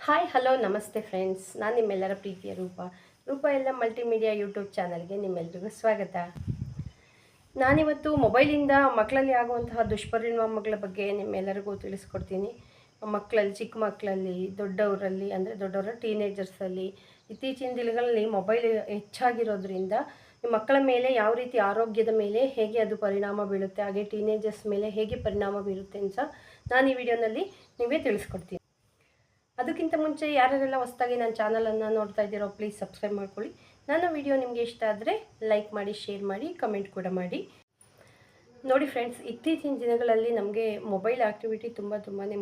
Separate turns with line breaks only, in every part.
Hi hello ನಮಸ್ತೆ friends, ನಾನು ನಿಮ್ಮೆಲ್ಲರ ಪ್ರೀತಿಯ ರೂಪ ಎಲ್ಲ ಮಲ್ಟಿಮೀಡಿಯಾ ಯೂಟ್ಯೂಬ್ ಚಾನಲ್ಗೆ ನಿಮ್ಮೆಲ್ಲರಿಗೂ ಸ್ವಾಗತ. ನಾನಿವತ್ತು ಮೊಬೈಲಿಂದ ಮಕ್ಕಳಲ್ಲಿ ಆಗುವಂತಹ ದುಷ್ಪರಿಣಾಮಗಳ ಬಗ್ಗೆ ನಿಮ್ಮೆಲ್ಲರಿಗೂ ತಿಳಿಸ್ಕೊಡ್ತೀನಿ. ಮಕ್ಕಳಲ್ಲಿ, ಚಿಕ್ಕ ಮಕ್ಕಳಲ್ಲಿ, ದೊಡ್ಡವರಲ್ಲಿ ಅಂದರೆ ದೊಡ್ಡವರ ಟೀನೇಜರ್ಸಲ್ಲಿ ಇತ್ತೀಚಿನ ದಿನಗಳಲ್ಲಿ ಮೊಬೈಲ್ ಹೆಚ್ಚಾಗಿರೋದ್ರಿಂದ ಮಕ್ಕಳ ಮೇಲೆ ಯಾವ ರೀತಿ ಆರೋಗ್ಯದ ಮೇಲೆ ಹೇಗೆ ಅದು ಪರಿಣಾಮ ಬೀಳುತ್ತೆ, ಹಾಗೆ ಟೀನೇಜರ್ಸ್ ಮೇಲೆ ಹೇಗೆ ಪರಿಣಾಮ ಬೀರುತ್ತೆ ಅಂತ ನಾನು ಈ ವಿಡಿಯೋನಲ್ಲಿ ನಿಮಗೆ ತಿಳಿಸ್ಕೊಡ್ತೀನಿ. ಅದಕ್ಕಿಂತ ಮುಂಚೆ ಯಾರೆಲ್ಲ ಹೊಸದಾಗಿ ನನ್ನ ಚಾನಲನ್ನು ನೋಡ್ತಾ ಇದ್ದೀರೋ ಪ್ಲೀಸ್ ಸಬ್ಸ್ಕ್ರೈಬ್ ಮಾಡ್ಕೊಳ್ಳಿ. ನನ್ನ ವಿಡಿಯೋ ನಿಮಗೆ ಇಷ್ಟ ಆದರೆ ಲೈಕ್ ಮಾಡಿ, ಶೇರ್ ಮಾಡಿ, ಕಮೆಂಟ್ ಕೂಡ ಮಾಡಿ. ನೋಡಿ ಫ್ರೆಂಡ್ಸ್, ಇತ್ತೀಚಿನ ದಿನಗಳಲ್ಲಿ ನಮಗೆ ಮೊಬೈಲ್ ಆ್ಯಕ್ಟಿವಿಟಿ ತುಂಬಾ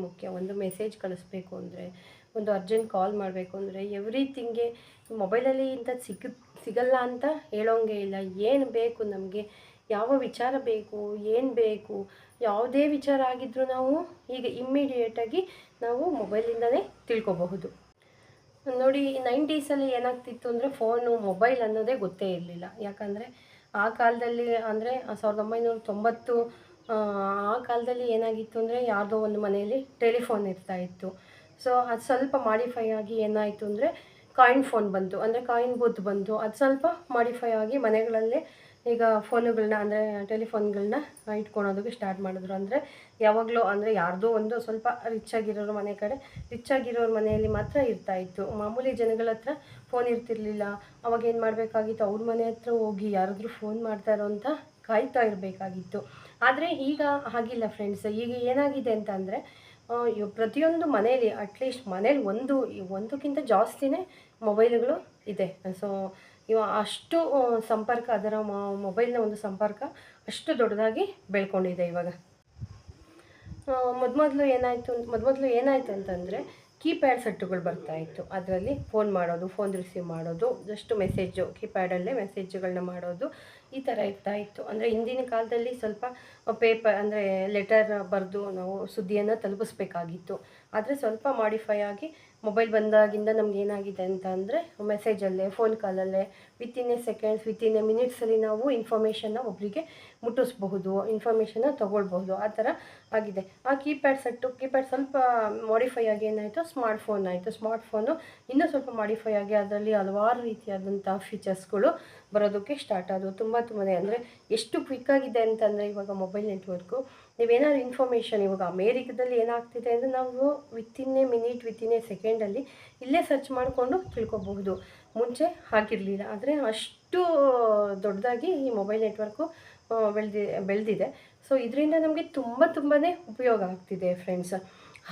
ಮುಖ್ಯ. ಒಂದು ಮೆಸೇಜ್ ಕಳಿಸ್ಬೇಕು ಅಂದರೆ, ಒಂದು ಅರ್ಜೆಂಟ್ ಕಾಲ್ ಮಾಡಬೇಕು ಅಂದರೆ ಎವ್ರಿಥಿಂಗ್ಗೆ ಮೊಬೈಲಲ್ಲಿ ಇಂಥದ್ದು ಸಿಗಲ್ಲ ಅಂತ ಹೇಳೋಂಗೆ ಇಲ್ಲ. ಏನು ಬೇಕು ನಮಗೆ, ಯಾವ ವಿಚಾರ ಬೇಕು, ಏನು ಬೇಕು, ಯಾವುದೇ ವಿಚಾರ ಆಗಿದ್ದರೂ ನಾವು ಈಗ ಇಮ್ಮಿಡಿಯೇಟಾಗಿ ನಾವು ಮೊಬೈಲಿಂದಲೇ ತಿಳ್ಕೊಬಹುದು. ನೋಡಿ, 90ಸಲ್ಲಿ ಏನಾಗ್ತಿತ್ತು ಅಂದರೆ ಮೊಬೈಲ್ ಅನ್ನೋದೇ ಗೊತ್ತೇ ಇರಲಿಲ್ಲ. ಯಾಕಂದರೆ ಆ ಕಾಲದಲ್ಲಿ ಅಂದರೆ 1990 ಆ ಕಾಲದಲ್ಲಿ ಏನಾಗಿತ್ತು ಅಂದರೆ ಯಾವುದೋ ಒಂದು ಮನೆಯಲ್ಲಿ ಟೆಲಿಫೋನ್ ಇರ್ತಾಯಿತ್ತು. ಸೊ ಅದು ಸ್ವಲ್ಪ ಮಾಡಿಫೈ ಆಗಿ ಏನಾಯಿತು ಅಂದರೆ ಕಾಯಿನ್ ಫೋನ್ ಬಂತು, ಅಂದರೆ ಕಾಯಿನ್ ಬೂತ್ ಬಂತು. ಅದು ಸ್ವಲ್ಪ ಮಾಡಿಫೈ ಆಗಿ ಮನೆಗಳಲ್ಲೇ ಈಗ ಫೋನುಗಳನ್ನ ಅಂದರೆ ಟೆಲಿಫೋನ್ಗಳನ್ನ ಇಟ್ಕೊಳೋದಕ್ಕೆ ಸ್ಟಾರ್ಟ್ ಮಾಡಿದ್ರು. ಅಂದರೆ ಯಾವಾಗಲೂ ಅಂದರೆ ಯಾರ್ದೋ ಒಂದು ಸ್ವಲ್ಪ ರಿಚ್ ಆಗಿರೋರು ರಿಚ್ ಆಗಿರೋರ ಮನೆಯಲ್ಲಿ ಮಾತ್ರ ಇರ್ತಾಯಿತ್ತು. ಮಾಮೂಲಿ ಜನಗಳ ಹತ್ರ ಫೋನ್ ಇರ್ತಿರ್ಲಿಲ್ಲ. ಅವಾಗ ಏನು ಮಾಡಬೇಕಾಗಿತ್ತು, ಅವ್ರ ಮನೆ ಹತ್ರ ಹೋಗಿ ಯಾರಾದರೂ ಫೋನ್ ಮಾಡ್ತಾರೋ ಅಂತ ಕಾಯ್ತಾ ಇರಬೇಕಾಗಿತ್ತು. ಆದರೆ ಈಗ ಹಾಗಿಲ್ಲ ಫ್ರೆಂಡ್ಸ್. ಈಗ ಏನಾಗಿದೆ ಅಂತ ಅಂದರೆ ಪ್ರತಿಯೊಂದು ಮನೇಲಿ ಅಟ್ಲೀಸ್ಟ್ ಮನೇಲಿ ಒಂದಕ್ಕಿಂತ ಜಾಸ್ತಿನೇ ಮೊಬೈಲ್ಗಳು ಇದೆ. ಸೊ ಅಷ್ಟು ಸಂಪರ್ಕ, ಅದರ ಮೊಬೈಲ್ನ ಒಂದು ಸಂಪರ್ಕ ಅಷ್ಟು ದೊಡ್ಡದಾಗಿ ಬೆಳ್ಕೊಂಡಿದೆ ಇವಾಗ. ಮೊದಲು ಏನಾಯಿತು ಅಂತಂದರೆ ಕೀಪ್ಯಾಡ್ ಸೆಟ್ಟುಗಳು ಬರ್ತಾಯಿತ್ತು. ಅದರಲ್ಲಿ ಫೋನ್ ಮಾಡೋದು, ಫೋನ್ ರಿಸೀವ್ ಮಾಡೋದು, ಜಸ್ಟ್ ಮೆಸೇಜು, ಕೀಪ್ಯಾಡಲ್ಲೇ ಮೆಸೇಜ್ಗಳನ್ನ ಮಾಡೋದು, ಈ ಥರ ಇರ್ತಾಯಿತ್ತು. ಅಂದರೆ ಹಿಂದಿನ ಕಾಲದಲ್ಲಿ ಸ್ವಲ್ಪ ಪೇಪರ್ ಅಂದರೆ ಲೆಟರ್ ಬರೆದು ನಾವು ಸುದ್ದಿಯನ್ನು ತಲುಪಿಸ್ಬೇಕಾಗಿತ್ತು. ಆದರೆ ಸ್ವಲ್ಪ ಮಾಡಿಫೈ ಆಗಿ ಮೊಬೈಲ್ ಬಂದಾಗಿಂದ ನಮಗೇನಾಗಿದೆ ಅಂತ ಅಂದರೆ ಮೆಸೇಜಲ್ಲೇ, ಫೋನ್ ಕಾಲಲ್ಲೇ within a seconds, within a ಮಿನಿಟ್ಸಲ್ಲಿ ನಾವು ಇನ್ಫಾರ್ಮೇಷನ್ನ ಒಬ್ಬರಿಗೆ ಮುಟ್ಟಿಸ್ಬಹುದು, ಇನ್ಫಾರ್ಮೇಷನ್ನ ತೊಗೊಳ್ಬಹುದು. ಆ ಥರ ಆಗಿದೆ. ಆ ಕೀಪ್ಯಾಡ್ ಸ್ವಲ್ಪ ಮಾಡಿಫೈ ಆಗಿ ಏನಾಯಿತು, ಸ್ಮಾರ್ಟ್ಫೋನ್ ಆಯಿತು. ಸ್ಮಾರ್ಟ್ಫೋನು ಇನ್ನೂ ಸ್ವಲ್ಪ ಮಾಡಿಫೈ ಆಗಿ ಅದರಲ್ಲಿ ಹಲವಾರು ರೀತಿಯಾದಂಥ ಫೀಚರ್ಸ್ಗಳು ಬರೋದಕ್ಕೆ ಸ್ಟಾರ್ಟ್ ಆದವು. ತುಂಬ ಅಂದರೆ ಎಷ್ಟು ಕ್ವಿಕ್ಕಾಗಿದೆ ಅಂತಂದರೆ ಇವಾಗ ಮೊಬೈಲ್ ನೆಟ್ವರ್ಕು, ನೀವೇನಾದ್ರು ಇನ್ಫಾರ್ಮೇಷನ್ ಇವಾಗ ಅಮೇರಿಕಾದಲ್ಲಿ ಏನಾಗ್ತಿದೆ ಅಂದರೆ ನಾವು within a minute, within a ಸೆಕೆಂಡಲ್ಲಿ ಇಲ್ಲೇ ಸರ್ಚ್ ಮಾಡಿಕೊಂಡು ತಿಳ್ಕೊಬಹುದು. ಮುಂಚೆ ಹಾಗಿರಲಿಲ್ಲ. ಆದರೆ ಅಷ್ಟು ದೊಡ್ಡದಾಗಿ ಈ ಮೊಬೈಲ್ ನೆಟ್ವರ್ಕು ಬೆಳೆದಿದೆ. ಸೊ ಇದರಿಂದ ನಮಗೆ ತುಂಬಾ ಉಪಯೋಗ ಆಗ್ತಿದೆ ಫ್ರೆಂಡ್ಸ್.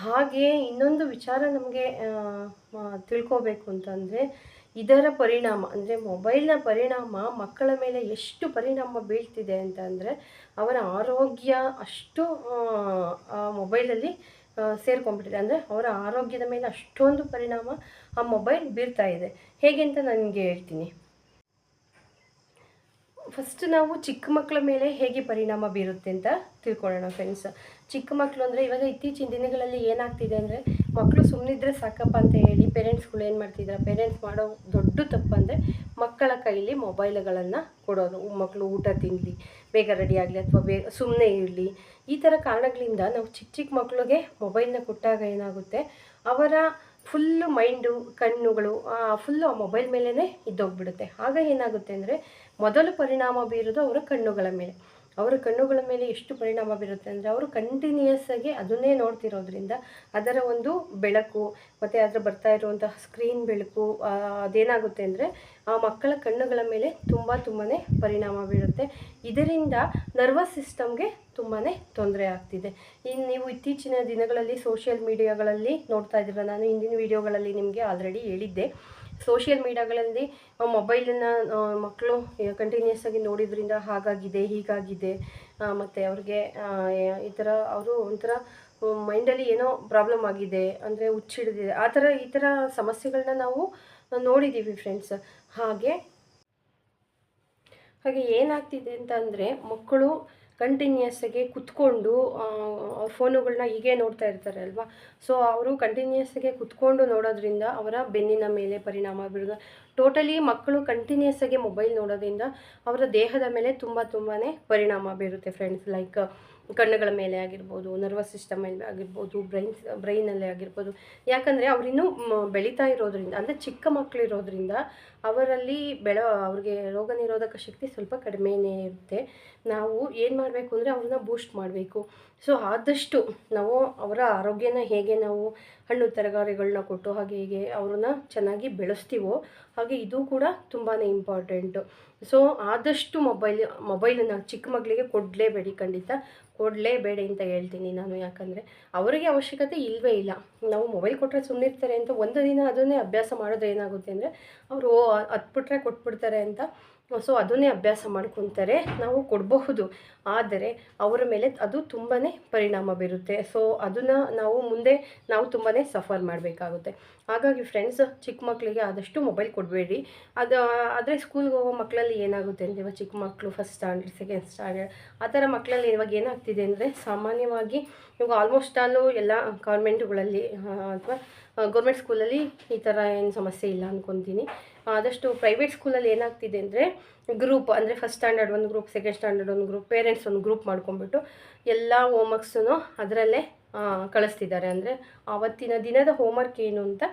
ಹಾಗೆ ಇನ್ನೊಂದು ವಿಚಾರ ನಮಗೆ ತಿಳ್ಕೋಬೇಕು ಅಂತಂದರೆ ಇದರ ಪರಿಣಾಮ ಅಂದರೆ ಮೊಬೈಲ್ನ ಪರಿಣಾಮ ಮಕ್ಕಳ ಮೇಲೆ ಎಷ್ಟು ಪರಿಣಾಮ ಬೀಳ್ತಿದೆ ಅಂತಂದರೆ ಅವರ ಆರೋಗ್ಯ ಅಷ್ಟು ಮೊಬೈಲಲ್ಲಿ ಸೇರ್ಕೊಂಡ್ಬಿಟ್ಟಿದೆ. ಅಂದರೆ ಅವರ ಆರೋಗ್ಯದ ಮೇಲೆ ಅಷ್ಟೊಂದು ಪರಿಣಾಮ ಆ ಮೊಬೈಲ್ ಬೀರ್ತಾ ಇದೆ. ಹೇಗೆ ಅಂತ ನನಗೆ ಹೇಳ್ತೀನಿ. ಫಸ್ಟ್ ನಾವು ಚಿಕ್ಕ ಮಕ್ಕಳ ಮೇಲೆ ಹೇಗೆ ಪರಿಣಾಮ ಬೀರುತ್ತೆ ಅಂತ ತಿಳ್ಕೊಳ್ಳೋಣ ಫ್ರೆಂಡ್ಸ್. ಚಿಕ್ಕ ಮಕ್ಕಳು ಅಂದರೆ ಇವಾಗ ಇತ್ತೀಚಿನ ದಿನಗಳಲ್ಲಿ ಏನಾಗ್ತಿದೆ ಅಂದರೆ ಮಕ್ಕಳು ಸುಮ್ಮನಿದ್ರೆ ಸಾಕಪ್ಪ ಅಂತ ಹೇಳಿ ಪೇರೆಂಟ್ಸ್ಗಳು ಏನು ಮಾಡ್ತಿದ್ದಾರೆ, ಪೇರೆಂಟ್ಸ್ ಮಾಡೋ ದೊಡ್ಡ ತಪ್ಪು ಅಂದರೆ ಮಕ್ಕಳ ಕೈಲಿ ಮೊಬೈಲ್ಗಳನ್ನು ಕೊಡೋದು. ಮಕ್ಕಳು ಊಟ ತಿನ್ನಲಿ, ಬೇಗ ರೆಡಿ ಆಗಲಿ, ಅಥವಾ ಸುಮ್ಮನೆ ಇರಲಿ, ಈ ಥರ ಕಾರಣಗಳಿಂದ ನಾವು ಚಿಕ್ಕ ಮಕ್ಕಳಿಗೆ ಮೊಬೈಲ್ನ ಕೊಟ್ಟಾಗ ಏನಾಗುತ್ತೆ, ಅವರ ಫುಲ್ಲು ಮೈಂಡು, ಕಣ್ಣುಗಳು ಫುಲ್ಲು ಆ ಮೊಬೈಲ್ ಮೇಲೇ ಇದ್ದೋಗ್ಬಿಡುತ್ತೆ. ಆಗ ಏನಾಗುತ್ತೆ ಅಂದರೆ ಮೊದಲು ಪರಿಣಾಮ ಬೀರೋದು ಅವರ ಕಣ್ಣುಗಳ ಮೇಲೆ. ಎಷ್ಟು ಪರಿಣಾಮ ಬೀರುತ್ತೆ ಅಂದರೆ ಅವರು ಕಂಟಿನ್ಯೂಯಸ್ ಆಗಿ ಅದನ್ನೇ ನೋಡ್ತಿರೋದ್ರಿಂದ ಅದರ ಒಂದು ಬೆಳಕು ಮತ್ತು ಅದರ ಬರ್ತಾ ಇರುವಂತಹ ಸ್ಕ್ರೀನ್ ಬೆಳಕು ಅದೇನಾಗುತ್ತೆ ಅಂದರೆ ಆ ಮಕ್ಕಳ ಕಣ್ಣುಗಳ ಮೇಲೆ ತುಂಬಾ ಪರಿಣಾಮ ಬೀರುತ್ತೆ. ಇದರಿಂದ ನರ್ವಸ್ ಸಿಸ್ಟಮ್ಗೆ ತುಂಬಾ ತೊಂದರೆ ಆಗ್ತಿದೆ. ನೀವು ಇತ್ತೀಚಿನ ದಿನಗಳಲ್ಲಿ ಸೋಷಿಯಲ್ ಮೀಡಿಯಾಗಳಲ್ಲಿ ನೋಡ್ತಾ ಇದ್ದೀರ. ನಾನು ಹಿಂದಿನ ವಿಡಿಯೋಗಳಲ್ಲಿ ನಿಮಗೆ ಆಲ್ರೆಡಿ ಹೇಳಿದ್ದೆ, ಸೋಷಿಯಲ್ ಮೀಡಿಯಾಗಳಲ್ಲಿ ಮೊಬೈಲನ್ನು ಮಕ್ಕಳು ಕಂಟಿನ್ಯೂಸ್ ಆಗಿ ನೋಡಿದ್ರಿಂದ ಹಾಗಾಗಿದೆ, ಹೀಗಾಗಿದೆ, ಮತ್ತು ಅವ್ರಿಗೆ ಈ ಥರ ಅವರು ಒಂಥರ ಮೈಂಡಲ್ಲಿ ಏನೋ ಪ್ರಾಬ್ಲಮ್ ಆಗಿದೆ, ಅಂದರೆ ಹುಚ್ಚಿಡಿದಿದೆ, ಈ ಥರ ಸಮಸ್ಯೆಗಳನ್ನ ನಾವು ನೋಡಿದ್ದೀವಿ ಫ್ರೆಂಡ್ಸ್. ಹಾಗೆ ಏನಾಗ್ತಿದೆ ಅಂತ ಅಂದರೆ ಮಕ್ಕಳು ಕಂಟಿನ್ಯೂಸ್ ಆಗಿ ಕುತ್ಕೊಂಡು ಫೋನುಗಳನ್ನ ಹೀಗೆ ನೋಡ್ತಾ ಇರ್ತಾರೆ ಅಲ್ವಾ. ಸೊ ಅವರು ಕಂಟಿನ್ಯೂಸ್ ಆಗಿ ಕುತ್ಕೊಂಡು ನೋಡೋದ್ರಿಂದ ಅವರ ಬೆನ್ನಿನ ಮೇಲೆ ಪರಿಣಾಮ ಬೀರೋದು. ಟೋಟಲಿ ಮಕ್ಕಳು ಕಂಟಿನ್ಯೂಸ್ ಆಗಿ ಮೊಬೈಲ್ ನೋಡೋದ್ರಿಂದ ಅವರ ದೇಹದ ಮೇಲೆ ತುಂಬ ಪರಿಣಾಮ ಬೀರುತ್ತೆ ಫ್ರೆಂಡ್ಸ್. ಲೈಕ್ ಕಣ್ಣುಗಳ ಮೇಲೆ ಆಗಿರ್ಬೋದು, ನರ್ವಸ್ ಸಿಸ್ಟಮ್ ಮೇಲೆ ಆಗಿರ್ಬೋದು, ಬ್ರೈನಲ್ಲಿ ಆಗಿರ್ಬೋದು. ಯಾಕಂದರೆ ಅವರಿನ್ನೂ ಬೆಳೀತಾ ಇರೋದ್ರಿಂದ, ಅಂದರೆ ಚಿಕ್ಕ ಮಕ್ಕಳಿರೋದ್ರಿಂದ ಅವರಲ್ಲಿ ಅವ್ರಿಗೆ ರೋಗ ನಿರೋಧಕ ಶಕ್ತಿ ಸ್ವಲ್ಪ ಕಡಿಮೆನೇ ಇರುತ್ತೆ. ನಾವು ಏನು ಮಾಡಬೇಕು ಅಂದರೆ ಅವ್ರನ್ನ ಬೂಸ್ಟ್ ಮಾಡಬೇಕು. ಸೊ ಆದಷ್ಟು ನಾವು ಅವರ ಆರೋಗ್ಯನ ಹೇಗೆ ನಾವು ಹಣ್ಣು ತರಕಾರಿಗಳನ್ನ ಕೊಟ್ಟು ಹಾಗೆ ಹೀಗೆ ಅವ್ರನ್ನ ಚೆನ್ನಾಗಿ ಬೆಳೆಸ್ತೀವೋ ಹಾಗೆ ಇದು ಕೂಡ ತುಂಬಾ ಇಂಪಾರ್ಟೆಂಟು. ಸೊ ಆದಷ್ಟು ಮೊಬೈಲನ್ನು ಚಿಕ್ಕ ಮಕ್ಕಳಿಗೆ ಕೊಡಲೇಬೇಡಿ, ಖಂಡಿತ ಕೊಡಲೇಬೇಡಿ ಅಂತ ಹೇಳ್ತೀನಿ ನಾನು. ಯಾಕಂದರೆ ಅವರಿಗೆ ಅವಶ್ಯಕತೆ ಇಲ್ಲವೇ ಇಲ್ಲ. ನಾವು ಮೊಬೈಲ್ ಕೊಟ್ಟರೆ ಸುಮ್ಮನಿರ್ತಾರೆ ಅಂತ ಒಂದು ದಿನ ಅದನ್ನೇ ಅಭ್ಯಾಸ ಮಾಡಿದ್ರೆ ಏನಾಗುತ್ತೆ ಅಂದರೆ ಅವರು ಹತ್ಬಿಟ್ರೆ ಕೊಟ್ಬಿಡ್ತಾರೆ ಅಂತ, ಸೊ ಅದನ್ನೇ ಅಭ್ಯಾಸ ಮಾಡ್ಕೊತಾರೆ. ನಾವು ಕೊಡಬಹುದು, ಆದರೆ ಅವರ ಮೇಲೆ ಅದು ತುಂಬಾ ಪರಿಣಾಮ ಬೀರುತ್ತೆ. ಸೊ ಅದನ್ನು ಮುಂದೆ ನಾವು ತುಂಬಾ ಸಫರ್ ಮಾಡಬೇಕಾಗುತ್ತೆ. ಹಾಗಾಗಿ ಫ್ರೆಂಡ್ಸ್, ಚಿಕ್ಕ ಮಕ್ಕಳಿಗೆ ಆದಷ್ಟು ಮೊಬೈಲ್ ಕೊಡಬೇಡಿ. ಆದರೆ ಸ್ಕೂಲ್ಗೆ ಹೋಗೋ ಮಕ್ಕಳಲ್ಲಿ ಏನಾಗುತ್ತೆ ಅಂದರೆ, ಇವಾಗ ಚಿಕ್ಕ ಮಕ್ಕಳು ಫಸ್ಟ್ ಸ್ಟ್ಯಾಂಡರ್ಡ್, ಸೆಕೆಂಡ್ ಸ್ಟ್ಯಾಂಡರ್ಡ್ ಆ ಥರ ಮಕ್ಕಳಲ್ಲಿ ಇವಾಗ ಏನಾಗ್ತಿದೆ ಅಂದರೆ, ಸಾಮಾನ್ಯವಾಗಿ ಇವಾಗ ಆಲ್ಮೋಸ್ಟ್ ಆಲು ಎಲ್ಲ ಕಾನ್ವೆಂಟುಗಳಲ್ಲಿ ಅಥವಾ ಗೌರ್ಮೆಂಟ್ ಸ್ಕೂಲಲ್ಲಿ ಈ ಥರ ಏನು ಸಮಸ್ಯೆ ಇಲ್ಲ ಅಂದ್ಕೊತೀನಿ. ಆದಷ್ಟು ಪ್ರೈವೇಟ್ ಸ್ಕೂಲಲ್ಲಿ ಏನಾಗ್ತಿದೆ ಅಂದರೆ, ಗ್ರೂಪ್ ಅಂದರೆ ಫಸ್ಟ್ ಸ್ಟ್ಯಾಂಡರ್ಡ್ ಒಂದು ಗ್ರೂಪ್, ಸೆಕೆಂಡ್ ಸ್ಟ್ಯಾಂಡರ್ಡ್ ಒಂದು ಗ್ರೂಪ್, ಪೇರೆಂಟ್ಸ್ ಒಂದು ಗ್ರೂಪ್ ಮಾಡ್ಕೊಂಡ್ಬಿಟ್ಟು ಎಲ್ಲ ಹೋಮ್ವರ್ಕ್ಸನ್ನು ಅದರಲ್ಲೇ ಕಳಿಸ್ತಿದ್ದಾರೆ. ಅಂದರೆ ಆವತ್ತಿನ ದಿನದ ಹೋಮ್ವರ್ಕ್ ಏನು ಅಂತ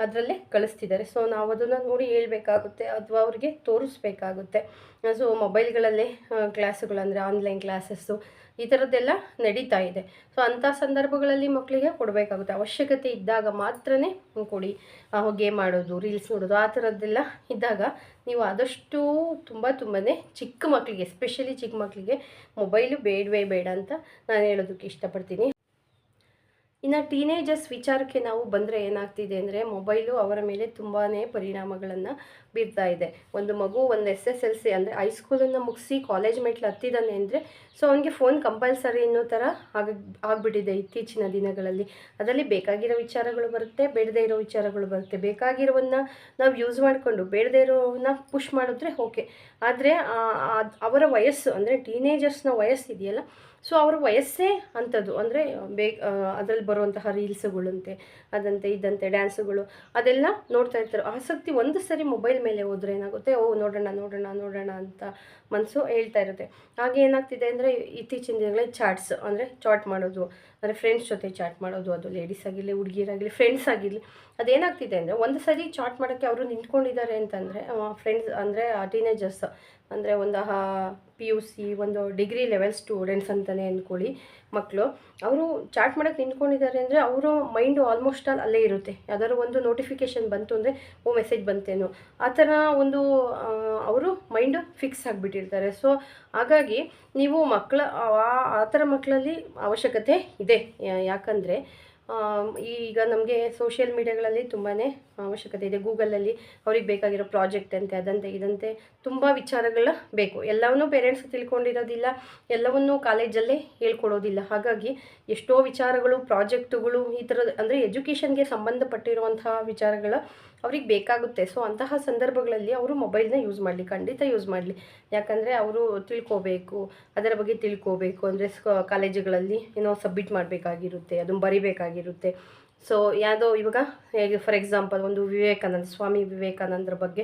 ಅದರಲ್ಲೇ ಕಳಿಸ್ತಿದ್ದಾರೆ. ಸೊ ನಾವು ಅದನ್ನು ನೋಡಿ ಹೇಳ್ಬೇಕಾಗುತ್ತೆ ಅಥವಾ ಅವ್ರಿಗೆ ತೋರಿಸ್ಬೇಕಾಗುತ್ತೆ. ಸೊ ಮೊಬೈಲ್ಗಳಲ್ಲೇ ಕ್ಲಾಸುಗಳು, ಅಂದರೆ ಆನ್ಲೈನ್ ಕ್ಲಾಸಸ್ಸು ಈ ಥರದ್ದೆಲ್ಲ ನಡೀತಾ ಇದೆ. ಸೊ ಅಂಥ ಸಂದರ್ಭಗಳಲ್ಲಿ ಮಕ್ಕಳಿಗೆ ಕೊಡಬೇಕಾಗುತ್ತೆ. ಅವಶ್ಯಕತೆ ಇದ್ದಾಗ ಮಾತ್ರನೇ ಕೊಡಿ. ಗೇಮ್ ಆಡೋದು, ರೀಲ್ಸ್ ನೋಡೋದು ಆ ಥರದ್ದೆಲ್ಲ ಇದ್ದಾಗ ನೀವು ಆದಷ್ಟು ತುಂಬಾ ಚಿಕ್ಕ ಮಕ್ಕಳಿಗೆ, ಎಸ್ಪೆಷಲಿ ಚಿಕ್ಕ ಮಕ್ಕಳಿಗೆ ಮೊಬೈಲು ಬೇಡವೇ ಬೇಡ ಅಂತ ನಾನು ಹೇಳೋದಕ್ಕೆ ಇಷ್ಟಪಡ್ತೀನಿ. ಇನ್ನು ಟೀನೇಜರ್ಸ್ ವಿಚಾರಕ್ಕೆ ನಾವು ಬಂದರೆ ಏನಾಗ್ತಿದೆ ಅಂದರೆ, ಮೊಬೈಲು ಅವರ ಮೇಲೆ ತುಂಬಾ ಪರಿಣಾಮಗಳನ್ನು ಬೀರ್ತಾ ಇದೆ. ಒಂದು ಮಗು ಒಂದು SSLC ಅಂದರೆ ಹೈಸ್ಕೂಲನ್ನು ಮುಗಿಸಿ ಕಾಲೇಜ್ ಮೆಟ್ಲು ಹತ್ತಿದ್ದಾನೆ ಅಂದರೆ, ಸೊ ಅವನಿಗೆ ಫೋನ್ ಕಂಪಲ್ಸರಿ ಅನ್ನೋ ಥರ ಆಗಿಬಿಟ್ಟಿದೆ ಇತ್ತೀಚಿನ ದಿನಗಳಲ್ಲಿ. ಅದರಲ್ಲಿ ಬೇಕಾಗಿರೋ ವಿಚಾರಗಳು ಬರುತ್ತೆ, ಬೇಡದೇ ಇರೋ ವಿಚಾರಗಳು ಬರುತ್ತೆ. ಬೇಕಾಗಿರೋವನ್ನ ನಾವು ಯೂಸ್ ಮಾಡಿಕೊಂಡು ಬೇಡದೇ ಇರೋವನ್ನ ಪುಷ್ ಮಾಡಿದ್ರೆ ಓಕೆ. ಆದರೆ ಅವರ ವಯಸ್ಸು ಅಂದರೆ ಟೀನೇಜರ್ಸ್ನ ವಯಸ್ಸಿದೆಯಲ್ಲ, ಸೊ ಅವ್ರ ವಯಸ್ಸೇ ಅಂಥದ್ದು. ಅಂದರೆ ಅದರಲ್ಲಿ ಬರುವಂತಹ ರೀಲ್ಸುಗಳಂತೆ, ಅದಂತೆ ಇದಂತೆ ಡ್ಯಾನ್ಸುಗಳು ಅದೆಲ್ಲ ನೋಡ್ತಾ ಇರ್ತಾರೆ. ಆಸಕ್ತಿ ಒಂದು ಸರಿ ಮೊಬೈಲ್ ಮೇಲೆ ಹೋದರೆ ಏನಾಗುತ್ತೆ, ನೋಡೋಣ ಅಂತ ಮನಸ್ಸು ಹೇಳ್ತಾ ಇರುತ್ತೆ. ಹಾಗೆ ಏನಾಗ್ತಿದೆ ಅಂದರೆ, ಇತ್ತೀಚಿನ ದಿನಗಳಲ್ಲಿ ಚಾಟ್ಸ್ ಅಂದರೆ ಚಾಟ್ ಮಾಡೋದು, ಅಂದರೆ ಫ್ರೆಂಡ್ಸ್ ಜೊತೆ ಚಾಟ್ ಮಾಡೋದು, ಅದು ಲೇಡೀಸ್ ಆಗಿರಲಿ, ಹುಡುಗಿರಾಗಲಿ, ಫ್ರೆಂಡ್ಸ್ ಆಗಿರಲಿ, ಅದೇನಾಗ್ತಿದೆ ಅಂದರೆ ಒಂದು ಸರಿ ಚಾಟ್ ಮಾಡೋಕ್ಕೆ ಅವರು ನಿಂತ್ಕೊಂಡಿದ್ದಾರೆ ಅಂತಂದರೆ, ಫ್ರೆಂಡ್ಸ್ ಅಂದರೆ ಟೀನೇಜರ್ಸ್ ಅಂದರೆ ಒಂದು PUC ಒಂದು ಡಿಗ್ರಿ ಲೆವೆಲ್ ಸ್ಟೂಡೆಂಟ್ಸ್ ಅಂತಲೇ ಅಂದ್ಕೊಳ್ಳಿ ಮಕ್ಕಳು, ಅವರು ಚಾಟ್ ಮಾಡೋಕ್ಕೆ ನಿಂತ್ಕೊಂಡಿದ್ದಾರೆ ಅಂದರೆ ಅವರು ಮೈಂಡು ಆಲ್ಮೋಸ್ಟ್ ಅಲ್ಲೇ ಇರುತ್ತೆ. ಯಾವ್ದಾದ್ರು ಒಂದು ನೋಟಿಫಿಕೇಷನ್ ಬಂತು ಅಂದರೆ ಮೆಸೇಜ್ ಬಂತೇನೋ ಆ ಥರ ಒಂದು ಅವರು ಮೈಂಡು ಫಿಕ್ಸ್ ಆಗಿಬಿಟ್ಟಿರ್ತಾರೆ. ಸೊ ಹಾಗಾಗಿ ನೀವು ಆ ಥರ ಮಕ್ಕಳಲ್ಲಿ ಅವಶ್ಯಕತೆ ಇದೆ. ಯಾಕಂದರೆ ಈಗ ನಮಗೆ ಸೋಷಿಯಲ್ ಮೀಡಿಯಾಗಳಲ್ಲಿ ತುಂಬಾ ಅವಶ್ಯಕತೆ ಇದೆ. ಗೂಗಲಲ್ಲಿ ಅವ್ರಿಗೆ ಬೇಕಾಗಿರೋ ಪ್ರಾಜೆಕ್ಟ್ ಅಂತೆ, ಅದಂತೆ ಇದಂತೆ ತುಂಬ ವಿಚಾರಗಳ ಬೇಕು. ಎಲ್ಲವನ್ನೂ ಪೇರೆಂಟ್ಸ್ ತಿಳ್ಕೊಂಡಿರೋದಿಲ್ಲ, ಎಲ್ಲವನ್ನೂ ಕಾಲೇಜಲ್ಲೇ ಹೇಳ್ಕೊಡೋದಿಲ್ಲ. ಹಾಗಾಗಿ ಎಷ್ಟೋ ವಿಚಾರಗಳು, ಪ್ರಾಜೆಕ್ಟುಗಳು ಈ ಥರದ ಅಂದರೆ ಎಜುಕೇಷನ್ಗೆ ಸಂಬಂಧಪಟ್ಟಿರುವಂತಹ ವಿಚಾರಗಳ ಅವ್ರಿಗೆ ಬೇಕಾಗುತ್ತೆ. ಸೊ ಅಂತಹ ಸಂದರ್ಭಗಳಲ್ಲಿ ಅವರು ಮೊಬೈಲ್ನ ಯೂಸ್ ಮಾಡಲಿ, ಖಂಡಿತ ಯೂಸ್ ಮಾಡಲಿ. ಯಾಕಂದರೆ ಅವರು ತಿಳ್ಕೋಬೇಕು, ಅದರ ಬಗ್ಗೆ ತಿಳ್ಕೋಬೇಕು ಅಂದರೆ ಕಾಲೇಜುಗಳಲ್ಲಿ ಏನೋ ಸಬ್ಮಿಟ್ ಮಾಡಬೇಕಾಗಿರುತ್ತೆ, ಅದನ್ನು ಬರಿಬೇಕಾಗಿರುತ್ತೆ. ಸೊ ಯಾವುದೋ ಇವಾಗ ಹೇಗೆ ಫಾರ್ ಎಕ್ಸಾಂಪಲ್ ಒಂದು ಸ್ವಾಮಿ ವಿವೇಕಾನಂದರ ಬಗ್ಗೆ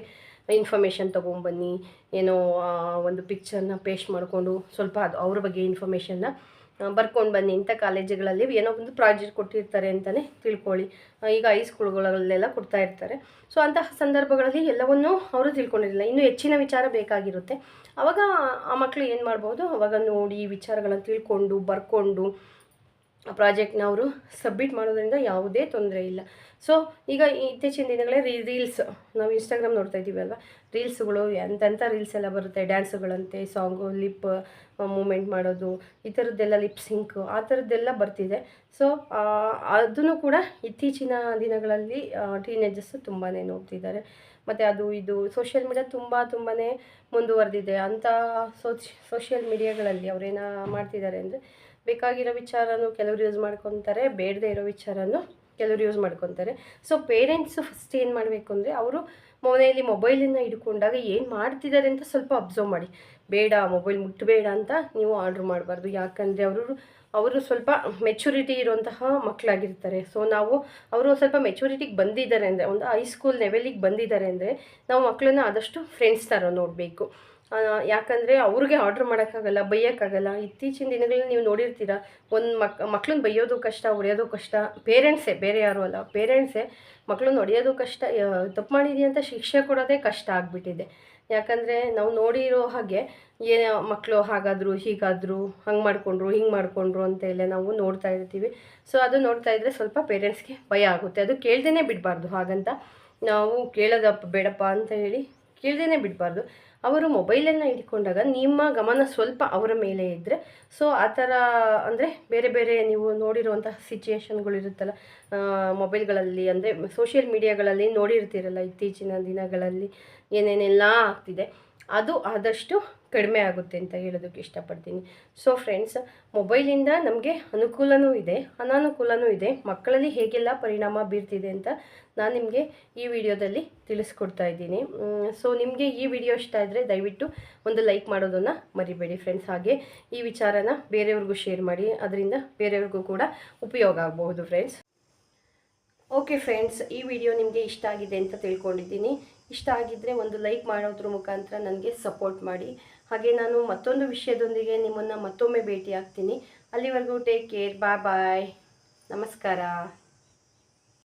ಇನ್ಫಾರ್ಮೇಷನ್ ತೊಗೊಂಬನ್ನಿ, ಏನೋ ಒಂದು ಪಿಕ್ಚರ್ನ ಪೇಸ್ಟ್ ಮಾಡಿಕೊಂಡು ಸ್ವಲ್ಪ ಅವ್ರ ಬಗ್ಗೆ ಇನ್ಫಾರ್ಮೇಷನ್ನ ಬರ್ಕೊಂಡು ಬನ್ನಿ ಇಂಥ ಕಾಲೇಜುಗಳಲ್ಲಿ ಏನೋ ಒಂದು ಪ್ರಾಜೆಕ್ಟ್ ಕೊಟ್ಟಿರ್ತಾರೆ ಅಂತಲೇ ತಿಳ್ಕೊಳ್ಳಿ. ಈಗ ಹೈಸ್ಕೂಲ್ಗಳಲ್ಲೆಲ್ಲ ಕೊಡ್ತಾ ಇರ್ತಾರೆ. ಸೊ ಅಂತಹ ಸಂದರ್ಭಗಳಲ್ಲಿ ಎಲ್ಲವನ್ನೂ ಅವರು ತಿಳ್ಕೊಂಡಿರಲಿಲ್ಲ, ಇನ್ನೂ ಹೆಚ್ಚಿನ ವಿಚಾರ ಬೇಕಾಗಿರುತ್ತೆ. ಆವಾಗ ಆ ಮಕ್ಕಳು ಏನು ಮಾಡ್ಬೋದು, ಅವಾಗ ನೋಡಿ ವಿಚಾರಗಳನ್ನು ತಿಳ್ಕೊಂಡು ಬರ್ಕೊಂಡು ಆ ಪ್ರಾಜೆಕ್ಟ್ನ ಅವರು ಸಬ್ಮಿಟ್ ಮಾಡೋದ್ರಿಂದ ಯಾವುದೇ ತೊಂದರೆ ಇಲ್ಲ. ಸೊ ಈಗ ಇತ್ತೀಚಿನ ದಿನಗಳೇ ರೀಲ್ಸ್ ನಾವು ಇನ್ಸ್ಟಾಗ್ರಾಮ್ ನೋಡ್ತಾ ಇದ್ದೀವಿ ಅಲ್ವಾ, ರೀಲ್ಸ್ಗಳು ಎಂತೆಂಥ ರೀಲ್ಸ್ ಎಲ್ಲ ಬರುತ್ತೆ, ಡ್ಯಾನ್ಸುಗಳಂತೆ, ಸಾಂಗು, ಲಿಪ್ ಮೂಮೆಂಟ್ ಮಾಡೋದು, ಈ ಥರದ್ದೆಲ್ಲ ಲಿಪ್ ಸಿಂಕ್ ಆ ಥರದ್ದೆಲ್ಲ ಬರ್ತಿದೆ. ಸೊ ಅದನ್ನು ಕೂಡ ಇತ್ತೀಚಿನ ದಿನಗಳಲ್ಲಿ ಟೀನೇಜರ್ಸ್ ತುಂಬಾ ನೋಡ್ತಿದ್ದಾರೆ. ಮತ್ತು ಅದು ಇದು ಸೋಷಿಯಲ್ ಮೀಡಿಯಾ ತುಂಬಾ ಮುಂದುವರೆದಿದೆ. ಅಂಥ ಸೋಷಿಯಲ್ ಮೀಡಿಯಾಗಳಲ್ಲಿ ಅವ್ರೇನು ಮಾಡ್ತಿದ್ದಾರೆ ಅಂದರೆ, ಬೇಕಾಗಿರೋ ವಿಚಾರನೂ ಕೆಲವರು ಯೂಸ್ ಮಾಡ್ಕೊತಾರೆ, ಬೇಡದೇ ಇರೋ ವಿಚಾರನೂ ಕೆಲವರು ಯೂಸ್ ಮಾಡ್ಕೊತಾರೆ. ಸೊ ಪೇರೆಂಟ್ಸು ಫಸ್ಟ್ ಏನು ಮಾಡಬೇಕು ಅಂದರೆ, ಅವರು ಮನೆಯಲ್ಲಿ ಮೊಬೈಲನ್ನು ಹಿಡ್ಕೊಂಡಾಗ ಏನು ಮಾಡ್ತಿದ್ದಾರೆ ಅಂತ ಸ್ವಲ್ಪ ಅಬ್ಸರ್ವ್ ಮಾಡಿ. ಬೇಡ ಮೊಬೈಲ್ ಮುಟ್ಟಬೇಡ ಅಂತ ನೀವು ಆರ್ಡ್ರ್ ಮಾಡಬಾರ್ದು. ಯಾಕಂದರೆ ಅವರು ಸ್ವಲ್ಪ ಮೆಚುರಿಟಿ ಇರುವಂತಹ ಮಕ್ಕಳಾಗಿರ್ತಾರೆ. ಸೊ ಅವರು ಸ್ವಲ್ಪ ಮೆಚುರಿಟಿಗೆ ಬಂದಿದ್ದಾರೆ ಅಂದರೆ, ಒಂದು ಹೈಸ್ಕೂಲ್ ಲೆವೆಲಿಗೆ ಬಂದಿದ್ದಾರೆ ಅಂದರೆ ನಾವು ಮಕ್ಕಳನ್ನ ಆದಷ್ಟು ಫ್ರೆಂಡ್ಸ್ ಥರ ನೋಡಬೇಕು. ಯಾಕಂದರೆ ಅವ್ರಿಗೆ ಆರ್ಡ್ರ್ ಮಾಡೋಕ್ಕಾಗಲ್ಲ, ಬೈಯೋಕ್ಕಾಗಲ್ಲ. ಇತ್ತೀಚಿನ ದಿನಗಳಲ್ಲಿ ನೀವು ನೋಡಿರ್ತೀರ, ಒಂದು ಮಕ್ಳನ್ನ ಬೈಯೋದು ಕಷ್ಟ, ಹೊಡೆಯೋದು ಕಷ್ಟ. ಪೇರೆಂಟ್ಸೇ, ಬೇರೆ ಯಾರೂ ಅಲ್ಲ, ಪೇರೆಂಟ್ಸೇ ಮಕ್ಳನ್ನ ಹೊಡೆಯೋದು ಕಷ್ಟ, ತಪ್ಪು ಮಾಡಿದೀಯ ಅಂತ ಶಿಕ್ಷೆ ಕೊಡೋದೇ ಕಷ್ಟ ಆಗಿಬಿಟ್ಟಿದೆ. ಯಾಕಂದರೆ ನಾವು ನೋಡಿರೋ ಹಾಗೆ ಮಕ್ಕಳು ಹಾಗಾದರು ಹೀಗಾದರು, ಹಂಗೆ ಮಾಡಿಕೊಂಡ್ರು ಹಿಂಗೆ ಮಾಡಿಕೊಂಡ್ರು ಅಂತೆಲ್ಲ ನಾವು ನೋಡ್ತಾ ಇರ್ತೀವಿ. ಸೊ ಅದು ನೋಡ್ತಾ ಇದ್ದರೆ ಸ್ವಲ್ಪ ಪೇರೆಂಟ್ಸ್ಗೆ ಭಯ ಆಗುತ್ತೆ. ಅದು ಕೇಳ್ದೇ ಬಿಡಬಾರ್ದು. ಹಾಗಂತ ನಾವು ಕೇಳೋದಪ್ಪ ಬೇಡಪ್ಪ ಅಂತ ಹೇಳಿ ಕೇಳ್ದೇ ಬಿಡಬಾರ್ದು. ಅವರು ಮೊಬೈಲನ್ನು ಹಿಡ್ಕೊಂಡಾಗ ನಿಮ್ಮ ಗಮನ ಸ್ವಲ್ಪ ಅವರ ಮೇಲೆ ಇದ್ದರೆ, ಸೊ ಆ ಥರ ಅಂದರೆ ಬೇರೆ ಬೇರೆ ನೀವು ನೋಡಿರುವಂತಹ ಸಿಚುಯೇಷನ್ಗಳಿರುತ್ತಲ್ಲ ಮೊಬೈಲ್ಗಳಲ್ಲಿ, ಅಂದರೆ ಸೋಷಿಯಲ್ ಮೀಡಿಯಾಗಳಲ್ಲಿ ನೋಡಿರ್ತೀರಲ್ಲ ಇತ್ತೀಚಿನ ದಿನಗಳಲ್ಲಿ ಏನೇನೆಲ್ಲ ಆಗ್ತಿದೆ, ಅದು ಆದಷ್ಟು ಕಡಿಮೆ ಆಗುತ್ತೆ ಅಂತ ಹೇಳೋದಕ್ಕೆ ಇಷ್ಟಪಡ್ತೀನಿ. ಸೊ ಫ್ರೆಂಡ್ಸ್, ಮೊಬೈಲಿಂದ ನಮಗೆ ಅನುಕೂಲವೂ ಇದೆ, ಅನಾನುಕೂಲವೂ ಇದೆ. ಮಕ್ಕಳಲ್ಲಿ ಹೇಗೆಲ್ಲ ಪರಿಣಾಮ ಬೀರ್ತಿದೆ ಅಂತ ನಾನು ನಿಮಗೆ ಈ ವಿಡಿಯೋದಲ್ಲಿ ತಿಳಿಸ್ಕೊಡ್ತಾ ಇದ್ದೀನಿ. ಸೊ ನಿಮಗೆ ಈ ವಿಡಿಯೋ ಇಷ್ಟ ಆದರೆ ದಯವಿಟ್ಟು ಒಂದು ಲೈಕ್ ಮಾಡೋದನ್ನು ಮರಿಬೇಡಿ ಫ್ರೆಂಡ್ಸ್. ಹಾಗೆ ಈ ವಿಚಾರನ ಬೇರೆಯವ್ರಿಗೂ ಶೇರ್ ಮಾಡಿ, ಅದರಿಂದ ಬೇರೆಯವ್ರಿಗೂ ಕೂಡ ಉಪಯೋಗ ಆಗಬಹುದು ಫ್ರೆಂಡ್ಸ್. ಓಕೆ ಫ್ರೆಂಡ್ಸ್, ಈ ವಿಡಿಯೋ ನಿಮಗೆ ಇಷ್ಟ ಆಗಿದೆ ಅಂತ ತಿಳ್ಕೊಂಡಿದ್ದೀನಿ. ಇಷ್ಟ ಆಗಿದ್ದರೆ ಒಂದು ಲೈಕ್ ಮಾಡೋದ್ರ ಮುಖಾಂತರ ನನಗೆ ಸಪೋರ್ಟ್ ಮಾಡಿ. ಹಾಗೆ ನಾನು ಮತ್ತೊಂದು ವಿಷಯದೊಂದಿಗೆ ನಿಮ್ಮನ್ನು ಮತ್ತೊಮ್ಮೆ ಭೇಟಿ ಆಗ್ತೀನಿ. ಅಲ್ಲಿವರೆಗೂ ಟೇಕ್ ಕೇರ್, ಬಾಯ್ ಬಾಯ್, ನಮಸ್ಕಾರ.